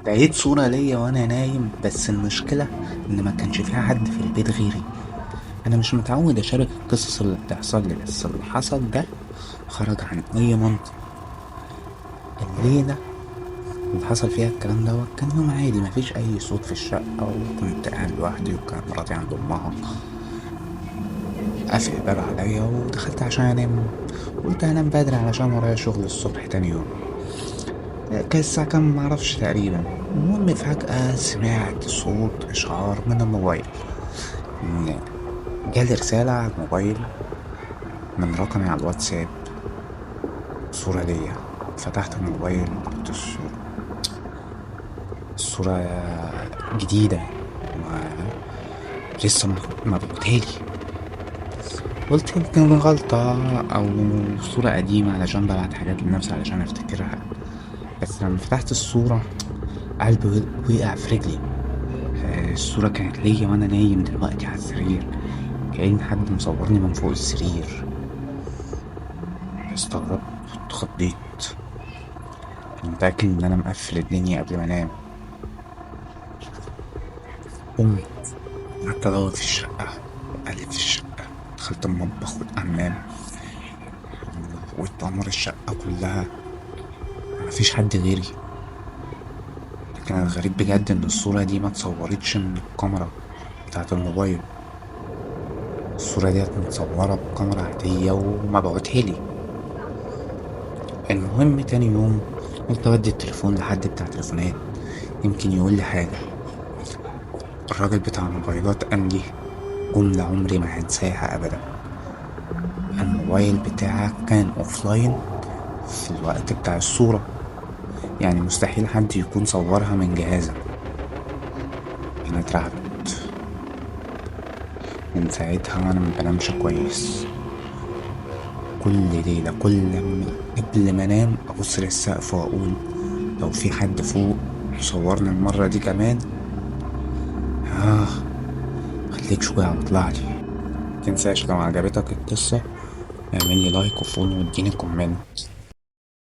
لقيت صورة ليا وانا نايم، بس المشكلة ان ما كانش فيها حد في البيت غيري. انا مش متعود اشارك القصص اللي بتحصل لي، بس اللي حصل ده خرج عن اي منطق. الليلة اللي حصل فيها الكلام دوت كان يوم عادي، مفيش اي صوت في الشقة، وكنت قاعد لوحدي وكانت مراتي عند امها. قافل الباب عليا ودخلت عشان انام. قلت هنام بدري علشان ورايا شغل الصبح تاني يوم. كان الساعة كام معرفش تقريبا. المهم فجأة سمعت صوت إشعار من الموبايل، إن جالي رسالة على الموبايل من رقمي على الواتساب، صورة ليا. فتحت الموبايل لقيت الصورة. الصورة جديدة ولسه مبعوتهالي. قلت يمكن غلطة أو صورة قديمة علشان ببعت حاجات لنفسي علشان أفتكرها. بس لما فتحت الصورة قلبي وقع في رجلي. الصورة كانت ليا وأنا نايم دلوقتي على السرير، كأن حد مصورني من فوق السرير. استغربت واتخضيت. كنت متأكد إن أنا مقفل الدنيا قبل ما أنام. قمت قعدت أدور في الشقة وأقلب في الشقة. دخلت المطبخ والحمام واتدمر الشقة كلها، مفيش حد غيري. لكن الغريب بجد إن الصورة دي ما اتصورتش من الكاميرا بتاعة الموبايل. الصورة ديت متصورة بكاميرا عادية ومبعوتهالي. المهم تاني يوم قلت أودي التليفون لحد بتاع تليفونات، يمكن يقولي حاجة. الراجل بتاع الموبايلات قال لي جملة عمري ما هنساها أبدا: الموبايل بتاعك كان أوفلاين في الوقت بتاع الصورة، يعني مستحيل حد يكون صورها من جهازك. أنا اترعبت. من ساعتها وأنا مبنامش كويس. كل ليلة قبل ما أنام أبص للسقف وأقول لو في حد فوق يصورني المرة دي كمان. آه، خليك شوية واطلعلي. متنساش لو عجبتك القصة اعملي لايك وفولو واديني كومنت.